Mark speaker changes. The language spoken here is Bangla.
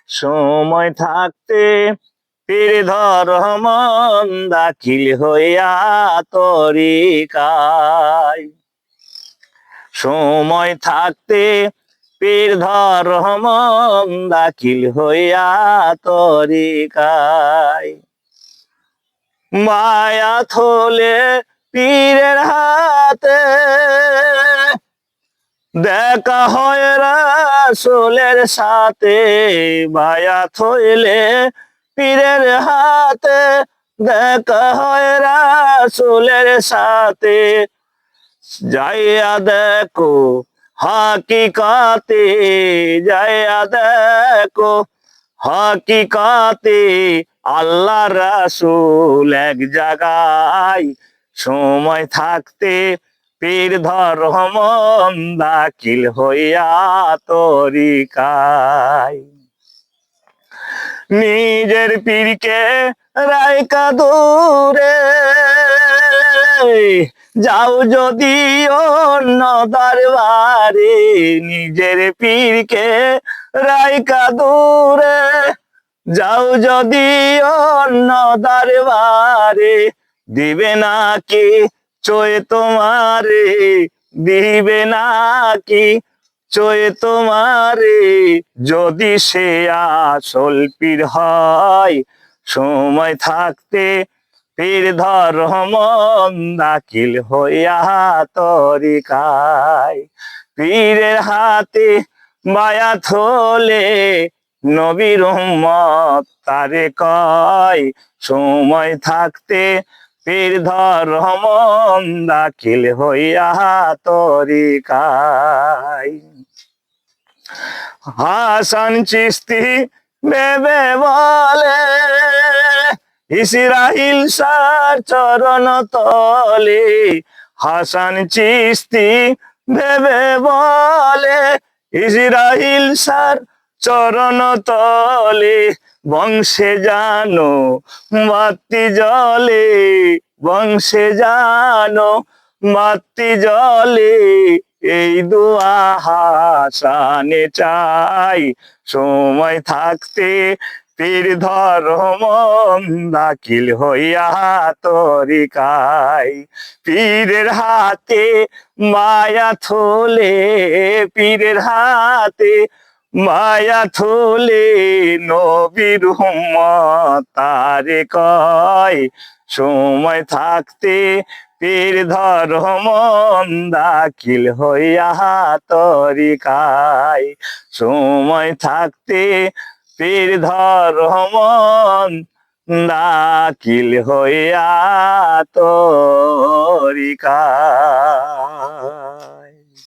Speaker 1: সময় থাকতে পীর ধরম দাখিল হইয়া তরিকায়। সময় থাকতে পীর ধরম দাখিল হইয়া তরিকায়। মায়া থলে পীরের হাতে দেখা হয় রাসূলের সাথে। মায়া থইলে পীরের হাতে দেখা হয় রাসূলের সাথে। যাইয়া দেখো হাকিকাতে, যাইয়া দেখো হাকিকাতে আল্লাহ রাসূল এক জায়গায়। সময় থাকতে পীর ধরম দাখিল হইয়া তরিকায়। নিজের পীরকে রাইখা দূরে যাও যদি অন্য দরবারে। নিজের পীরকে রাইখা দূরে যাও যদি অন্য দরবারে। দিবে নাকি চয়ে তোমারে, দিবে নাকি চয়ে তোমারে, যদি সে আসল পীর হয়। সময় থাকতে পীর ধরম দাখিল হইয়া তরিকায়। পীরের হাতে বায়াত হলে নবীর উম্মত তারে কয়। সময় থাকতে পীর ধরম দাখিল হইয়া তরিকায়। হাসান চিশতি ভেবে বলে ইসরাইল শাহর চরণ তলে। হাসান চিশতি ভেবে বলে ইসরাইল শাহর চরণ তলে। বংশে জানো বাতি জ্বলে, বংশে জানো বাতি জ্বলে, এই দুয়া হাসানে চাই। সময় থাকতে পীর ধরম দাখিল হইয়া তরিকায়। পীরের হাতে মায়া থলে, পীরের হাতে মায়া থলে নবীর উম্মত তারে কয়। সময় থাকতে পীর ধরম দাখিল হইয়া তরিকায়। সময় থাকতে পীর ধরম দাখিল হইয়া তরিকায়।